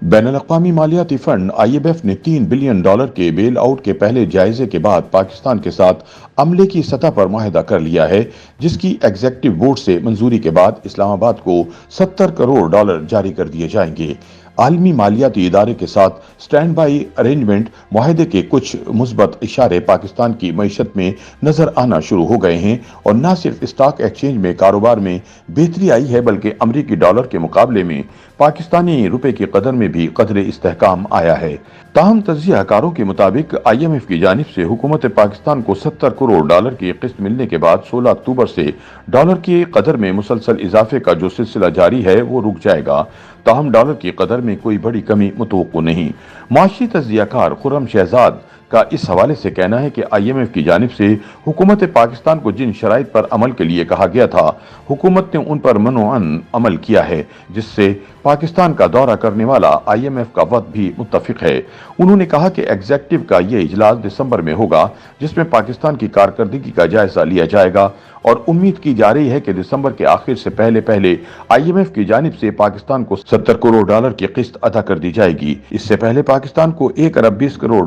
بین الاقوامی مالیاتی fund IMF نے $3 بلین کے بیل آؤٹ کے پہلے جائزے کے بعد پاکستان کے ساتھ عملے کی سطح پر معاہدہ کر لیا ہے، جس کی ایگزیکٹو بورڈ سے منظوری کے بعد اسلام آباد کو $70 کروڑ جاری کر دیے جائیں گے۔ عالمی مالیاتی ادارے کے ساتھ سٹینڈ بائی ارینجمنٹ معاہدے کے کچھ مثبت اشارے پاکستان کی معیشت میں نظر آنا شروع ہو گئے ہیں، اور نہ صرف اسٹاک ایکسچینج میں کاروبار میں بہتری آئی ہے بلکہ امریکی ڈالر کے مقابلے میں پاکستانی روپے کی قدر میں بھی قدر استحکام آیا ہے۔ تاہم تجزیہ کاروں کے مطابق IMF کی جانب سے حکومت پاکستان کو $70 کروڑ کی قسط ملنے کے بعد 16 اکتوبر سے ڈالر کی قدر میں مسلسل اضافے کا جو سلسلہ جاری ہے وہ رک جائے گا، تاہم ڈالر کی قدر میں کوئی بڑی کمی متوقع نہیں۔ معاشی تجزیہ کار خرم شہزاد کا اس حوالے سے کہنا ہے کہ IMF کی جانب سے حکومت پاکستان کو جن شرائط پر عمل کے لیے کہا گیا تھا، حکومت نے ان پر منوعاً عمل کیا ہے، جس سے پاکستان کا دورہ کرنے والا IMF کا وفد بھی متفق ہے۔ انہوں نے کہا کہ ایگزیکٹو کا یہ اجلاس دسمبر میں ہوگا، جس میں پاکستان کی کارکردگی کا جائزہ لیا جائے گا، اور امید کی جا رہی ہے کہ دسمبر کے آخر سے پہلے IMF کی جانب سے پاکستان کو $70 کروڑ کی قسط ادا کر دی جائے گی۔ اس سے پہلے پاکستان کو $1 ارب 20 کروڑ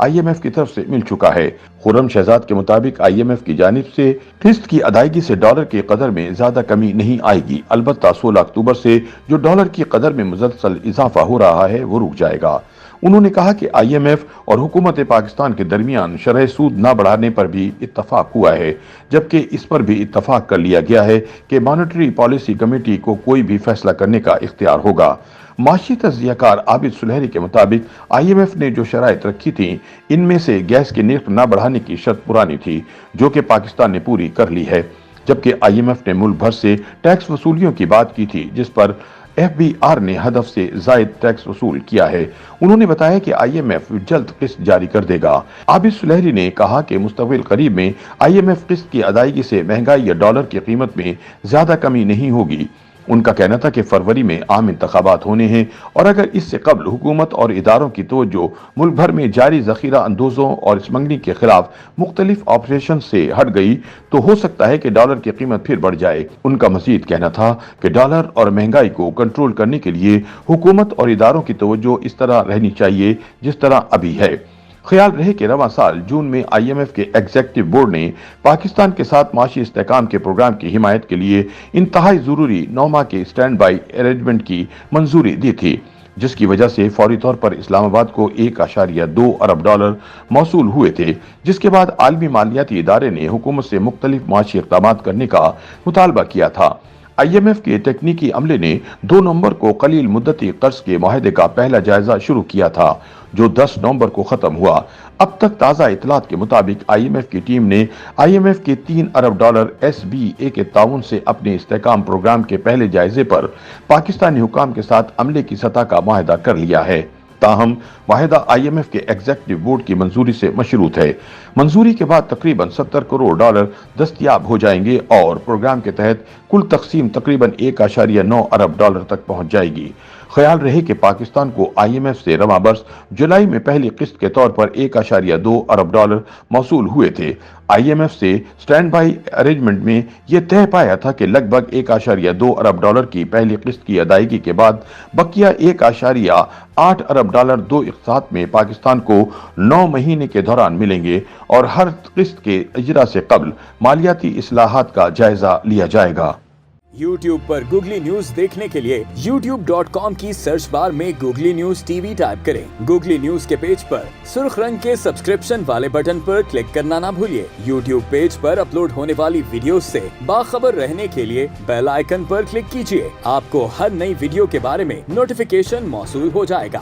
IMF کی طرف سے مل چکا ہے۔ خرم شہزاد کے مطابق IMF کی جانب سے قسط کی ادائیگی سے ڈالر کی قدر میں زیادہ کمی نہیں آئے گی، البتہ 16 اکتوبر سے جو ڈالر کی قدر میں مسلسل اضافہ ہو رہا ہے وہ رک جائے گا۔ انہوں نے کہا کہ IMF اور حکومت پاکستان کے درمیان شرح سود نہ بڑھانے پر بھی اتفاق ہوا ہے، جبکہ اس پر بھی اتفاق کر لیا گیا ہے کہ مانیٹری پالیسی کمیٹی کو کوئی بھی فیصلہ کرنے کا اختیار ہوگا۔ معاشی تجزیہ کار عابد سلیحری کے مطابق IMF نے جو شرائط رکھی تھیں، ان میں سے گیس کے نرخ نہ بڑھانے کی شرط پرانی تھی، جو کہ پاکستان نے پوری کر لی ہے، جبکہ IMF نے ملک بھر سے ٹیکس وصولیوں کی بات کی تھی، جس پر FBR نے ہدف سے زائد ٹیکس وصول کیا ہے۔ انہوں نے بتایا کہ IMF جلد قسط جاری کر دے گا۔ عابد سلیحری نے کہا کہ مستقبل قریب میں IMF قسط کی ادائیگی سے مہنگائی یا ڈالر کی قیمت میں زیادہ کمی نہیں ہوگی۔ ان کا کہنا تھا کہ فروری میں عام انتخابات ہونے ہیں، اور اگر اس سے قبل حکومت اور اداروں کی توجہ ملک بھر میں جاری ذخیرہ اندوزوں اور اسمگلنگ کے خلاف مختلف آپریشن سے ہٹ گئی تو ہو سکتا ہے کہ ڈالر کی قیمت پھر بڑھ جائے۔ ان کا مزید کہنا تھا کہ ڈالر اور مہنگائی کو کنٹرول کرنے کے لیے حکومت اور اداروں کی توجہ اس طرح رہنی چاہیے جس طرح ابھی ہے۔ خیال رہے کہ رواں سال جون میں IMF کے ایگزیکٹو بورڈ نے پاکستان کے ساتھ معاشی استحکام کے پروگرام کی حمایت کے لیے انتہائی ضروری 9 ماہ کے سٹینڈ بائی ارینجمنٹ کی منظوری دی تھی، جس کی وجہ سے فوری طور پر اسلام آباد کو $1.2 ارب موصول ہوئے تھے، جس کے بعد عالمی مالیاتی ادارے نے حکومت سے مختلف معاشی اقدامات کرنے کا مطالبہ کیا تھا۔ IMF کے تکنیکی عملے نے 2 نومبر کو قلیل مدتی قرض کے معاہدے کا پہلا جائزہ شروع کیا تھا، جو 10 نومبر کو ختم ہوا۔ اب تک تازہ اطلاعات کے مطابق IMF کی ٹیم نے IMF کے $3 ارب SBA کے تعاون سے اپنے استحکام پروگرام کے پہلے جائزے پر پاکستانی حکام کے ساتھ عملے کی سطح کا معاہدہ کر لیا ہے۔ تاہم معاہدہ IMF کے ایگزیکٹو بورڈ کی منظوری سے مشروط ہے۔ منظوری کے بعد تقریباً $70 کروڑ دستیاب ہو جائیں گے، اور پروگرام کے تحت کل تقسیم تقریباً $1.9 ارب تک پہنچ جائے گی۔ خیال رہے کہ پاکستان کو IMF سے رواں برس جولائی میں پہلی قسط کے طور پر $1.2 ارب موصول ہوئے تھے۔ IMF سے سٹینڈ بائی ارینجمنٹ میں یہ طے پایا تھا کہ لگ بھگ $1.2 ارب کی پہلی قسط کی ادائیگی کے بعد بقیہ $1.8 ارب 2 اقساط میں پاکستان کو 9 مہینے کے دوران ملیں گے، اور ہر قسط کے اجرا سے قبل مالیاتی اصلاحات کا جائزہ لیا جائے گا۔ YouTube پر گوگلی نیوز دیکھنے کے لیے youtube.com کی سرچ بار میں گوگلی نیوز TV ٹائپ کریں۔ گوگلی نیوز کے پیج پر سرخ رنگ کے سبسکرپشن والے بٹن پر کلک کرنا نہ بھولیے۔ YouTube پیج پر اپلوڈ ہونے والی ویڈیوز سے باخبر رہنے کے لیے بیل آئیکن پر کلک کیجیے۔ آپ کو ہر نئی ویڈیو کے بارے میں نوٹیفیکیشن موصول ہو جائے گا۔